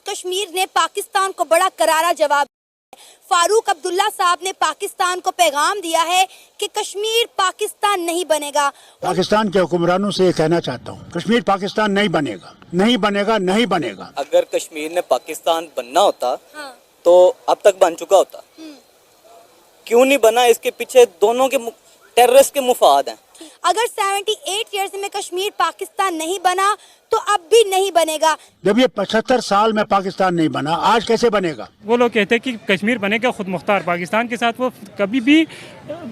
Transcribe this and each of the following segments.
कश्मीर ने पाकिस्तान को बड़ा करारा जवाब दिया। फारूक अब्दुल्ला साहब ने पाकिस्तान को पैगाम दिया है कि कश्मीर पाकिस्तान नहीं बनेगा। पाकिस्तान के हुक्मरानों से ये कहना चाहता हूँ, कश्मीर पाकिस्तान नहीं बनेगा, नहीं बनेगा, नहीं बनेगा। अगर कश्मीर ने पाकिस्तान बनना होता तो अब तक बन चुका होता। क्यों नहीं बना? इसके पीछे दोनों के टेररिस्ट के मुफाद हैं। अगर 78 ईयर्स में कश्मीर पाकिस्तान नहीं बना तो अब भी नहीं बनेगा। जब ये 75 साल में पाकिस्तान नहीं बना, आज कैसे बनेगा? वो लोग कहते हैं कि कश्मीर बनेगा खुद मुख्तार, पाकिस्तान के साथ वो कभी भी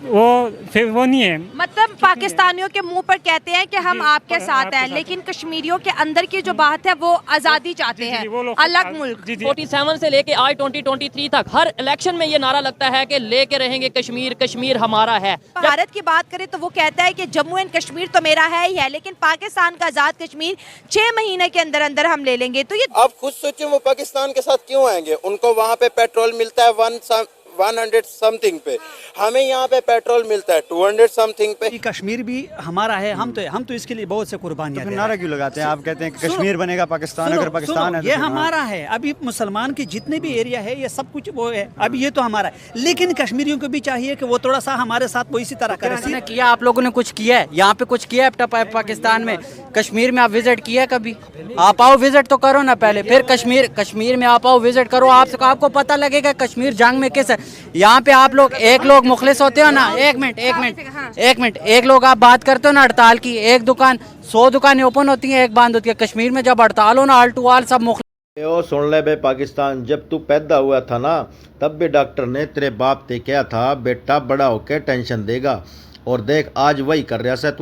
वो नहीं है। मतलब पाकिस्तानियों के मुंह पर कहते हैं कि हम आपके साथ हैं, लेकिन कश्मीरियों के अंदर की जो बात है वो आज़ादी चाहते हैं, अलग मुल्क। 47 से लेके आज 2023 तक हर इलेक्शन में ये नारा लगता है कि लेके रहेंगे कश्मीर, कश्मीर हमारा है। भारत की बात करें तो वो कहता है कि जम्मू एंड कश्मीर तो मेरा है ही है, लेकिन पाकिस्तान का आज़ाद कश्मीर 6 महीने के अंदर अंदर हम ले लेंगे। तो ये आप खुद सोचें, वो पाकिस्तान के साथ क्यों आएंगे? उनको वहाँ पे पेट्रोल मिलता है 100 समथिंग पे, हमें यहाँ पे पेट्रोल मिलता है 200 समथिंग पे। कश्मीर भी हमारा है, हम तो इसके लिए बहुत से कुर्बानियां तो नारा क्यों लगाते हैं? आप कहते हैं कि कश्मीर बनेगा पाकिस्तान, अगर पाकिस्तान है ये हमारा है। अभी मुसलमान के जितने भी एरिया है ये सब कुछ वो है, अभी ये तो हमारा है, लेकिन कश्मीरियों को भी चाहिए कि वो थोड़ा सा हमारे साथ वो इसी तरह करें। किया आप लोगों ने कुछ किया है यहाँ पे? कुछ किया है पाकिस्तान में? कश्मीर में आप विजिट किया है कभी? आप आओ विजिट तो करो ना पहले, फिर कश्मीर में आप आओ विजिट करो, आपको पता लगेगा कश्मीर जंग में किस है। यहाँ पे आप लोग एक लोग मुखलिस होते हो ना, एक मिनट एक लोग आप बात करते हो ना हड़ताल की, एक दुकान 100 दुकानें ओपन होती हैं, एक बंद होती है। कश्मीर में जब हड़ताल हो ना, ऑल टू ऑल सब मुखलिस। ओ सुन ले बे पाकिस्तान, जब तू पैदा हुआ था ना तब भी डॉक्टर ने तेरे बाप से क्या था, बेटा बड़ा होके टेंशन देगा। और देख आज वही कर रहा है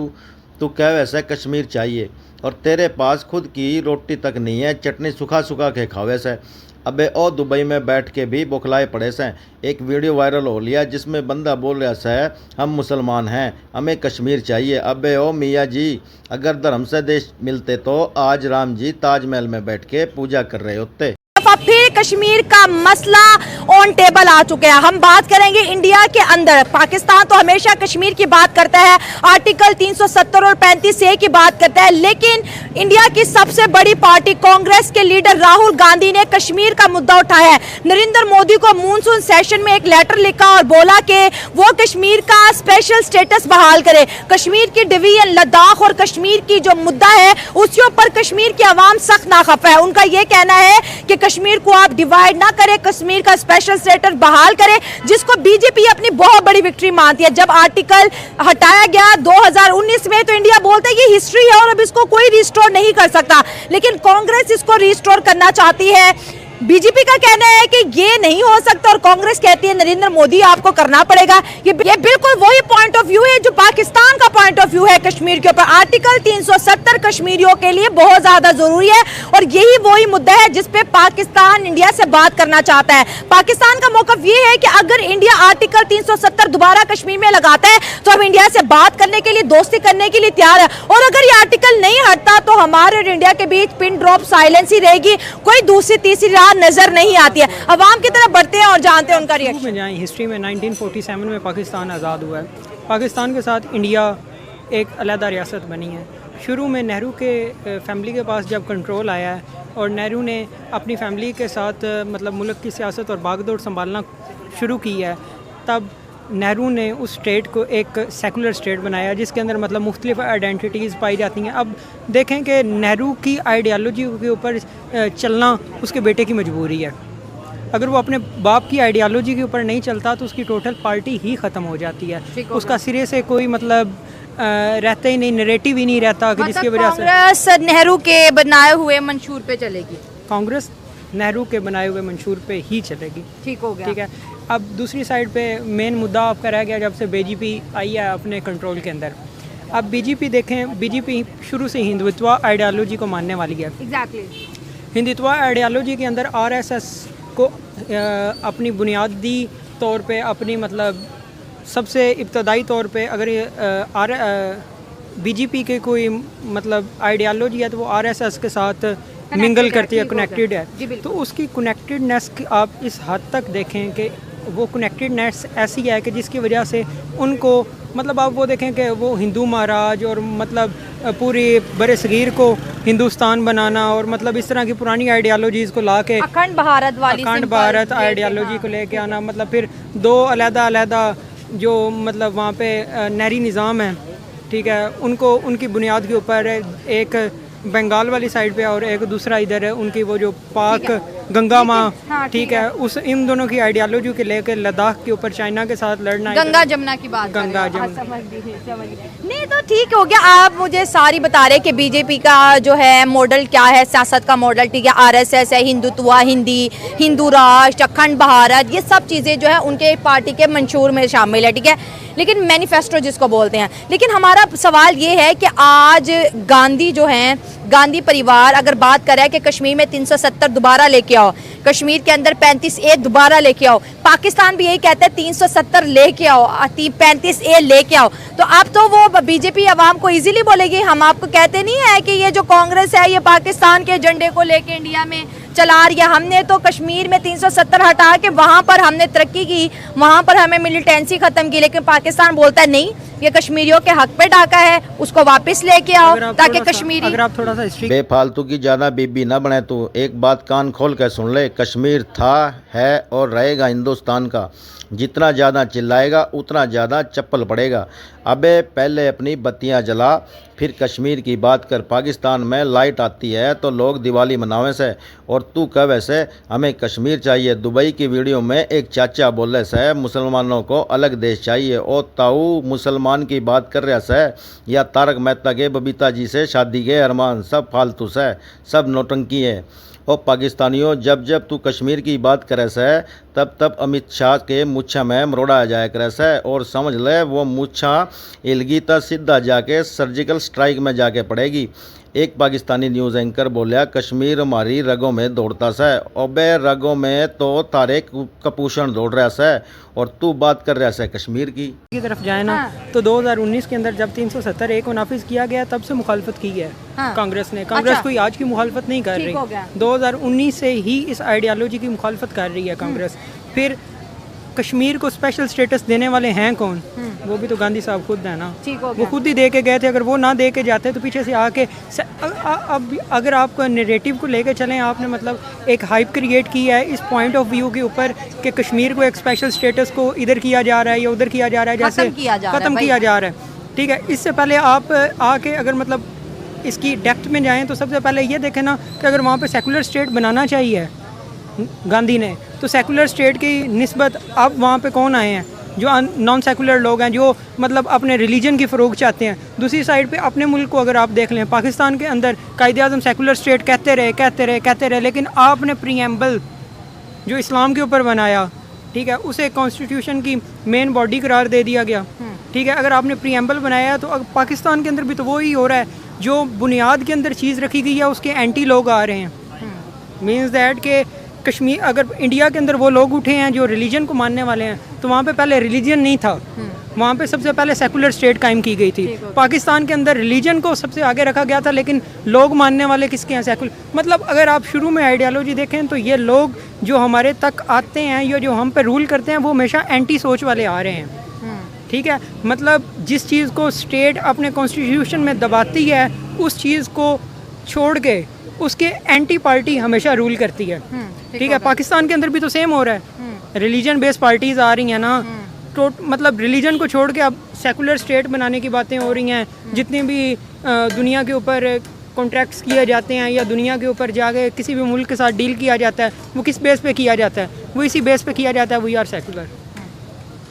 तू कह वैसे कश्मीर चाहिए और तेरे पास खुद की रोटी तक नहीं है, चटनी सुखा के खावे से। अबे ओ दुबई में बैठ के भी बुखलाए पड़े से। एक वीडियो वायरल हो लिया जिसमें बंदा बोल रहा है हम मुसलमान हैं, हमें कश्मीर चाहिए। अबे ओ मियाँ जी, अगर धर्म से देश मिलते तो आज राम जी ताजमहल में बैठ के पूजा कर रहे होते। फिर कश्मीर का मसला ऑन टेबल आ चुका है। हम बात करेंगे इंडिया के अंदर। पाकिस्तान तो हमेशा कश्मीर की बात करता है, आर्टिकल 370 और 35A की बात करता है, लेकिन इंडिया की सबसे बड़ी पार्टी कांग्रेस के लीडर राहुल गांधी ने कश्मीर का मुद्दा उठाया है। नरेंद्र मोदी को मानसून सेशन में एक लेटर लिखा और बोला कि वो कश्मीर का स्पेशल स्टेटस बहाल करे। कश्मीर की डिवीजन लद्दाख और कश्मीर की जो मुद्दा है उसके ऊपर कश्मीर की आवाम सख्त नाखफा है। उनका यह कहना है कि कश्मीर को आप डिवाइड ना करें, कश्मीर का स्पेशल स्टेटस बहाल करें, जिसको बीजेपी अपनी बहुत बड़ी विक्ट्री मानती है। जब आर्टिकल हटाया गया 2019 में तो इंडिया बोलता है ये हिस्ट्री है और अब इसको कोई रिस्टोर नहीं कर सकता, लेकिन कांग्रेस इसको रिस्टोर करना चाहती है। बीजेपी का कहना है कि ये नहीं हो सकता और कांग्रेस कहती है नरेंद्र मोदी आपको करना पड़ेगा। ये बिल्कुल वही पॉइंट ऑफ व्यू है जो पाकिस्तान का पॉइंट ऑफ व्यू है कश्मीर के ऊपर। आर्टिकल 370 कश्मीरियों के लिए बहुत ज्यादा जरूरी है और यही वही मुद्दा है जिस पे पाकिस्तान इंडिया से बात करना चाहता है। पाकिस्तान का मौकफ ये है कि अगर इंडिया आर्टिकल 370 दोबारा कश्मीर में लगाता है तो हम इंडिया से बात करने के लिए, दोस्ती करने के लिए तैयार है, और अगर ये आर्टिकल नहीं हटता तो हमारे और इंडिया के बीच पिन ड्रॉप साइलेंस ही रहेगी, कोई दूसरी तीसरी राह नजर नहीं आती है। अवाम की तरफ बढ़ते हैं और जानते हैं उनका रिएक्शन। हिस्ट्री में 1947 में पाकिस्तान आज़ाद हुआ है। पाकिस्तान के साथ इंडिया एक अलग रियासत बनी है। शुरू में नेहरू के फैमिली के पास जब कंट्रोल आया है और नेहरू ने अपनी फैमिली के साथ मतलब मुल्क की सियासत और भागदौड़ संभालना शुरू की है, तब नेहरू ने उस स्टेट को एक सेकुलर स्टेट बनाया जिसके अंदर मतलब मुख्तलिफ आइडेंटिटीज़ पाई जाती हैं। अब देखें कि नेहरू की आइडियालॉजी के ऊपर चलना उसके बेटे की मजबूरी है। अगर वो अपने बाप की आइडियालॉजी के ऊपर नहीं चलता तो उसकी टोटल पार्टी ही ख़त्म हो जाती है, उसका सिरे से कोई मतलब रहता ही नहीं, नरेटिव ही नहीं रहता कि जिसकी वजह से कांग्रेस नेहरू के बनाए हुए मंशूर पे चलेगी। कांग्रेस नेहरू के बनाए हुए मंशूर पे ही चलेगी। ठीक हो गया। ठीक है। अब दूसरी साइड पे मेन मुद्दा आपका रह गया जब से बीजेपी आई है अपने कंट्रोल के अंदर। अब बीजेपी देखें, बीजेपी शुरू से हिंदुत्व आइडियालॉजी को मानने वाली है। एग्जैक्टली। हिंदुत्व आइडियालॉजी के अंदर आरएसएस को अपनी बुनियादी तौर पे, अपनी मतलब सबसे इब्तदाई तौर पे अगर बीजेपी के कोई मतलब आइडियालॉजी है तो वो आरएसएस के साथ मिंगल करती है, कनेक्टेड है। तो उसकी कनेक्टेडनेस आप इस हद तक देखें कि वो कनेक्टेडनेस ऐसी है कि जिसकी वजह से उनको मतलब आप वो देखें कि वो हिंदू महाराज और मतलब पूरी बरे सगीर को हिंदुस्तान बनाना और मतलब इस तरह की पुरानी आइडियालॉजीज़ को ला के अखंड भारत वाली अखंड simple भारत लेके, आइडियालॉजी हाँ। को लेके आना, मतलब फिर दो अलग-अलग जो मतलब वहाँ पे नहरी निज़ाम है, ठीक है, उनको उनकी बुनियाद के ऊपर एक बंगाल वाली साइड पे और एक दूसरा इधर है उनकी वो जो पाक गंगा माँ, हाँ, ठीक है, उस इन दोनों की आइडियालॉजी के लेकर लद्दाख के ऊपर चाइना के साथ लड़ना, गंगा जमुना की बात गंगा कर रहे हो। जमुना। समझ गई। नहीं तो ठीक हो गया, आप मुझे सारी बता रहे कि बीजेपी का जो है मॉडल क्या है, सियासत का मॉडल, ठीक है, आरएसएस है, हिंदुत्व, हिंदू राष्ट्र, अखंड भारत, ये सब चीज़ें जो है उनके पार्टी के मंशूर में शामिल है, ठीक है, लेकिन मैनिफेस्टो जिसको बोलते हैं। लेकिन हमारा सवाल ये है कि आज गांधी जो हैं, गांधी परिवार अगर बात करे कि कश्मीर में 370 दोबारा लेके आओ, कश्मीर के अंदर 35A दोबारा लेके आओ, पाकिस्तान भी यही कहता है 370 लेके आओ, 35A लेके आओ, तो अब तो वो बीजेपी अवाम को इजीली बोलेगी। हम आपको कहते नहीं है कि ये जो कांग्रेस है ये पाकिस्तान के झंडे को लेके इंडिया में चला रही है, हमने तो कश्मीर में 370 हटा के वहाँ पर हमने तरक्की की, वहाँ पर हमें मिलिटेंसी ख़त्म की, लेकिन पाकिस्तान बोलता है नहीं, ये कश्मीरियों के हक पे डाका है, उसको वापस लेके आओ ताकि कश्मीरी। अगर आप थोड़ा सा हिस्ट्री बेफालतू की ज़्यादा बीबी ना बने तू, एक बात कान खोल कर सुन ले, कश्मीर था, है और रहेगा हिंदुस्तान का। जितना ज़्यादा चिल्लाएगा उतना ज़्यादा चप्पल पड़ेगा। अबे पहले अपनी बत्तियां जला, फिर कश्मीर की बात कर। पाकिस्तान में लाइट आती है तो लोग दिवाली मनावे से, और तू कह वैसे हमें कश्मीर चाहिए। दुबई की वीडियो में एक चाचा बोले से मुसलमानों को अलग देश चाहिए, और ताऊ मुसलमान की बात कर रहा से या तारक मेहता के बबीता जी से शादी के अरमान, सब फालतू से, सब नौटंकी है। और पाकिस्तानियों, जब जब तू कश्मीर की बात करे से तब तब अमित शाह के मुच्छा में मरोड़ा आ जाया करे से, और समझ ले वो मुच्छा इलगी तो सीधा जाके सर्जिकल स्ट्राइक में जाके पड़ेगी। एक पाकिस्तानी न्यूज़ एंकर बोलिया कश्मीर हमारी रगों में दौड़ता से, अबे रगों में तो तारे कपूषण दौड़ रहा से, और तू बात कर रहा से कश्मीर की तरफ जाए ना, तो 2019 के अंदर जब 370 ए को नाफिज किया गया तब से मुखालफत की है कांग्रेस ने। कांग्रेस कोई आज की मुखालफत नहीं कर रही, 2019 से ही इस आइडियालॉजी की मुखालफत कर रही है कांग्रेस। फिर कश्मीर को स्पेशल स्टेटस देने वाले हैं कौन? वो भी तो गांधी साहब खुद है ना, वो खुद ही दे के गए थे। अगर वो ना दे के जाते तो पीछे से आके अब अगर आप नैरेटिव को लेके चलें, आपने मतलब एक हाइप क्रिएट की है इस पॉइंट ऑफ व्यू के ऊपर कि कश्मीर को एक स्पेशल स्टेटस को इधर किया जा रहा है या उधर किया जा रहा है, जैसे ख़त्म किया जा रहा है, ठीक है। इससे पहले आप आके अगर मतलब इसकी डेप्थ में जाएँ तो सबसे पहले ये देखें ना कि अगर वहाँ पर सेकुलर स्टेट बनाना चाहिए गांधी ने, तो सेकुलर स्टेट की निस्बत अब वहाँ पे कौन आए हैं? जो नॉन सेकुलर लोग हैं, जो मतलब अपने रिलीजन की फ़रोग चाहते हैं। दूसरी साइड पे अपने मुल्क को अगर आप देख लें, पाकिस्तान के अंदर कायदे-आज़म सेकुलर स्टेट कहते रहे, लेकिन आपने प्रीएम्बल जो इस्लाम के ऊपर बनाया, ठीक है, उसे कॉन्स्टिट्यूशन की मेन बॉडी करार दे दिया गया, ठीक है। अगर आपने प्रीएम्बल बनाया तो पाकिस्तान के अंदर भी तो वही हो रहा है, जो बुनियाद के अंदर चीज़ रखी गई है उसके एंटी लोग आ रहे हैं। मीन्स दैट के कश्मीर, अगर इंडिया के अंदर वो लोग उठे हैं जो रिलीजन को मानने वाले हैं, तो वहाँ पे पहले रिलीजन नहीं था, वहाँ पे सबसे पहले सेकुलर स्टेट कायम की गई थी। पाकिस्तान के अंदर रिलीजन को सबसे आगे रखा गया था, लेकिन लोग मानने वाले किसके हैं? सेकुलर। मतलब अगर आप शुरू में आइडियालॉजी देखें तो ये लोग जो हमारे तक आते हैं या जो हम पे रूल करते हैं वो हमेशा एंटी सोच वाले आ रहे हैं, ठीक है। मतलब जिस चीज़ को स्टेट अपने कॉन्स्टिट्यूशन में दबाती है उस चीज़ को छोड़ के उसके एंटी पार्टी हमेशा रूल करती है, ठीक है। पाकिस्तान के अंदर भी तो सेम हो रहा है, रिलीजन बेस्ड पार्टीज आ रही हैं ना, तो मतलब रिलीजन को छोड़ के अब सेकुलर स्टेट बनाने की बातें हो रही हैं। जितने भी दुनिया के ऊपर कॉन्ट्रैक्ट्स किए जाते हैं या दुनिया के ऊपर जाके किसी भी मुल्क के साथ डील किया जाता है, वो किस बेस पे किया जाता है? वो इसी बेस पे किया जाता है, we are secular,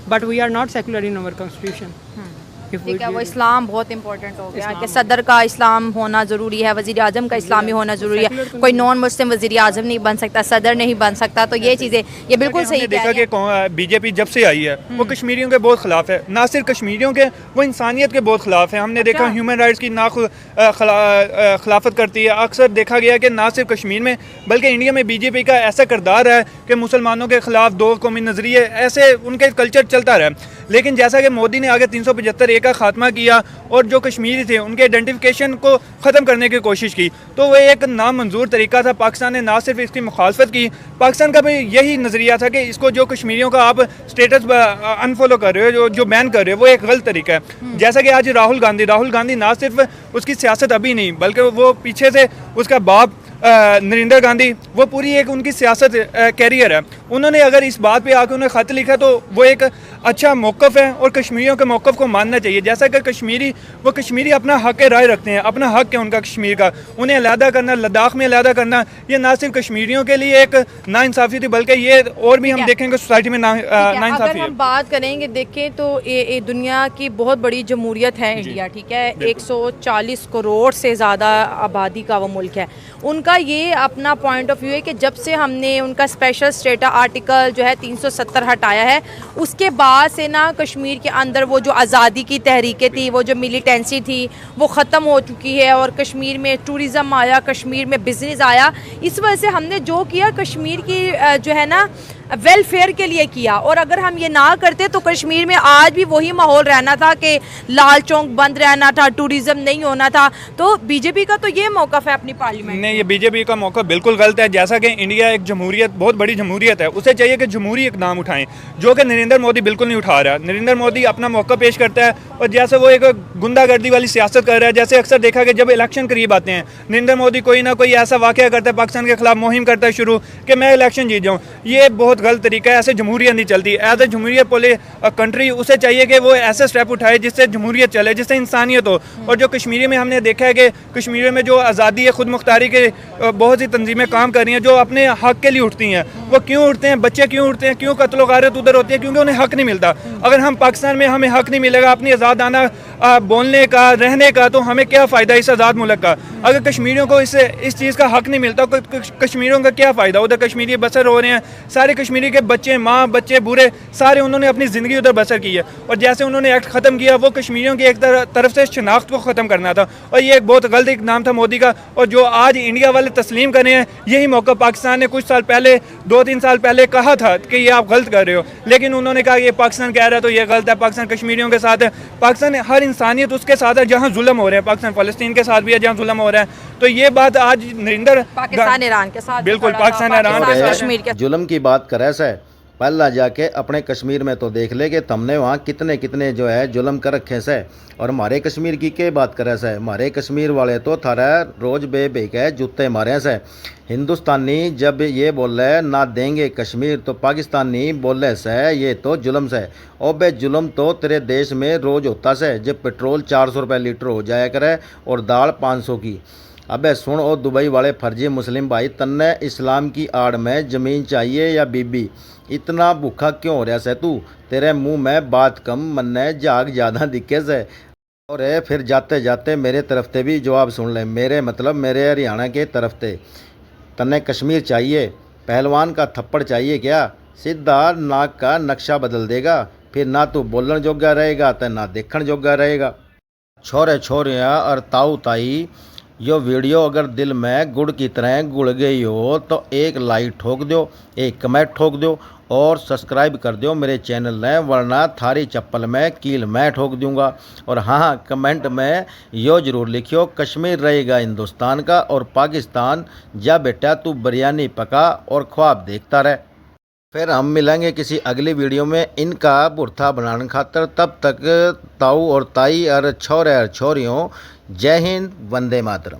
but we are not secular in our constitution. ठीक है, वो इस्लाम बहुत इंपॉर्टेंट हो गया कि सदर का इस्लाम होना ज़रूरी है, वज़ीर आज़म का इस्लामी होना ज़रूरी है, कोई नॉन मुस्लिम वज़ीर आज़म नहीं बन सकता, सदर नहीं बन सकता। तो ये चीज़ें ये बिल्कुल सही देखा कि बीजेपी जब से आई है वो कश्मीरियों के बहुत खिलाफ है, ना सिर्फ कश्मीरियों के, वो इंसानियत के बहुत खिलाफ है। हमने देखा ह्यूमन राइट्स की ना खिलाफत करती है। अक्सर देखा गया कि ना सिर्फ कश्मीर में बल्कि इंडिया में बीजेपी का ऐसा किरदार है कि मुसलमानों के खिलाफ दो कौमी नज़रिए, ऐसे उनके कल्चर चलता रहा। लेकिन जैसा कि मोदी ने आगे 375 ए का खात्मा किया और जो कश्मीरी थे उनके आइडेंटिफिकेशन को ख़त्म करने की कोशिश की, तो वो एक नामंजूर तरीका था। पाकिस्तान ने ना सिर्फ इसकी मुखालफत की, पाकिस्तान का भी यही नज़रिया था कि इसको जो कश्मीरियों का आप स्टेटस अनफॉलो कर रहे हो, जो बैन कर रहे हो, वो एक गलत तरीका है। जैसा कि आज राहुल गांधी ना सिर्फ उसकी सियासत अभी नहीं बल्कि वो पीछे से उसका बाप नरेंद्र गांधी, वो पूरी एक उनकी सियासत कैरियर है। उन्होंने अगर इस बात पे आके उन्हें ख़त लिखा तो वो एक अच्छा मौक़िफ़ है और कश्मीरियों के मौक़िफ़ को मानना चाहिए। जैसा कि कश्मीरी अपना हक़ राय रखते हैं, अपना हक़ है उनका कश्मीर का, उन्हें अलहदा करना, लद्दाख में अलहदा करना, ये ना सिर्फ कश्मीरियों के लिए एक नाइंसाफ़ी थी बल्कि ये और भी हम देखेंगे सोसाइटी में नाइंसाफ़ी अगर हम बात करेंगे देखें तो ये दुनिया की बहुत बड़ी जमहूरियत है इंडिया, ठीक है, 140 करोड़ से ज़्यादा आबादी का वो मुल्क है। उनका ये अपना पॉइंट ऑफ व्यू है कि जब से हमने उनका स्पेशल स्टेटस आर्टिकल जो है 370 हटाया है, उसके बाद से ना कश्मीर के अंदर वो जो आज़ादी की तहरीकें थी, वो जो मिलिटेंसी थी, वो ख़त्म हो चुकी है और कश्मीर में टूरिज़म आया, कश्मीर में बिज़नेस आया। इस वजह से हमने जो किया कश्मीर की जो है ना वेलफेयर के लिए किया, और अगर हम ये ना करते तो कश्मीर में आज भी वही माहौल रहना था कि लाल चौक बंद रहना था, टूरिज़म नहीं होना था। तो बीजेपी का तो ये मौक़िफ़ है अपनी पार्लियामेंट में। नहीं, ये बीजेपी का मौक़िफ़ बिल्कुल गलत है। जैसा कि इंडिया एक जमहूरियत, बहुत बड़ी जमहूरियत है, उसे चाहिए कि जमहूरी इक़दाम उठाएं, जो कि नरेंद्र मोदी बिल्कुल नहीं उठा रहा। नरेंद्र मोदी अपना मौक़ा पेश करता है और जैसे वो एक गुंडागर्दी वाली सियासत कर रहा है। जैसे अक्सर देखा कि जब इलेक्शन करीब आते हैं नरेंद्र मोदी कोई ना कोई ऐसा वाक़या करता है, पाकिस्तान के खिलाफ मुहिम करता है शुरू कि मैं इलेक्शन जीत जाऊँ। ये बहुत गलत तरीका है, ऐसे जमहूरियत नहीं चलती। एज ए जमहूरियत कंट्री उसे चाहिए कि वो ऐसे स्टेप उठाए जिससे जमहूरियत चले, जिससे इंसानियत हो। और जो कश्मीर में हमने देखा है कि कश्मीर में जो आज़ादी है, खुद मुख्तारी के बहुत सी तंजीमें काम कर रही हैं जो अपने हक़ के लिए उठती हैं। वो क्यों उठते हैं, बच्चे क्यों उठते हैं, क्यों कत्ल गारत उधर होती है? क्योंकि उन्हें हक़ नहीं मिलता। अगर हम पाकिस्तान में हमें हक़ नहीं मिलेगा अपनी आज़ादाना बोलने का, रहने का, तो हमें क्या फ़ायदा इस आज़ाद मुल्क का? अगर कश्मीरियों को इस चीज़ का हक़ नहीं मिलता तो कश्मीरियों का क्या फ़ायदा? उधर कश्मीरी बसर हो रहे हैं, सारे कश्मीरी के बच्चे, माँ बच्चे बूढ़े, सारे उन्होंने अपनी ज़िंदगी उधर बसर की है। और जैसे उन्होंने एक्ट ख़त्म किया, वो कश्मीरियों की एक तरफ से शनाख्त को ख़त्म करना था, और ये एक बहुत गलत इक़दाम था मोदी का। और जो आज इंडिया वाले तस्लीम कर रहे हैं, यही मौका पाकिस्तान ने कुछ साल पहले, 2-3 साल पहले कहा था कि ये आप गलत कर रहे हो, लेकिन उन्होंने कहा ये पाकिस्तान कह रहा है तो ये गलत है, पाकिस्तान कश्मीरियों के साथ है। पाकिस्तान हर इंसानियत उसके साथ है जहाँ जुल्म हो रहे हैं, पाकिस्तान फ़लस्तीन के साथ भी है जहाँ जुल्म हो रहा है। तो ये बात आज नरेंद्र पाकिस्तान ईरान के साथ, बिल्कुल पाकिस्तान ईरान के साथ कश्मीर के जुल्म की बात करे से पहला जाके अपने कश्मीर में तो देख ले कि तुमने वहाँ कितने कितने जो है जुल्म कर रखे से। और हमारे कश्मीर की क्या बात करे से, हमारे कश्मीर वाले तो थारा रोज बे के जूते मारे से। हिंदुस्तानी जब ये बोल रहे ना देंगे कश्मीर तो पाकिस्तानी बोले से ये तो जुल्म से। और बे जुल्म तो तेरे देश में रोज़ होता से, जब पेट्रोल 400 रुपये लीटर हो जाया करे और दाल 500 की। अबे सुन ओ दुबई वाले फर्जी मुस्लिम भाई, तन्ने इस्लाम की आड़ में ज़मीन चाहिए या बीबी? इतना भूखा क्यों हो रहा से तू? तेरे मुंह में बात कम, मन्ने जाग ज़्यादा दिखे से। और फिर जाते जाते मेरे तरफ से भी जवाब सुन ले, मेरे मतलब मेरे हरियाणा के तरफ से। तन्ने कश्मीर चाहिए, पहलवान का थप्पड़ चाहिए क्या? सीधा नाक का नक्शा बदल देगा, फिर ना तू बोलन जोगा रहेगा तो ना देखण जोगा रहेगा। छोरे छोरियाँ और ताऊ ताई, यो वीडियो अगर दिल में गुड़ की तरह गुड़ गई हो तो एक लाइक ठोक दो, एक कमेंट ठोक दो और सब्सक्राइब कर दो मेरे चैनल ने, वरना थारी चप्पल में कील मैं ठोक दूंगा। और हाँ, कमेंट में यो ज़रूर लिखियो कश्मीर रहेगा हिंदुस्तान का और पाकिस्तान जा बेटा तू बिरयानी पका और ख्वाब देखता रहे। फिर हम मिलेंगे किसी अगली वीडियो में इनका बुरथा बनाने खातर। तब तक ताऊ और ताई और छोरे और छोरियों, जय हिंद, वंदे मातरम।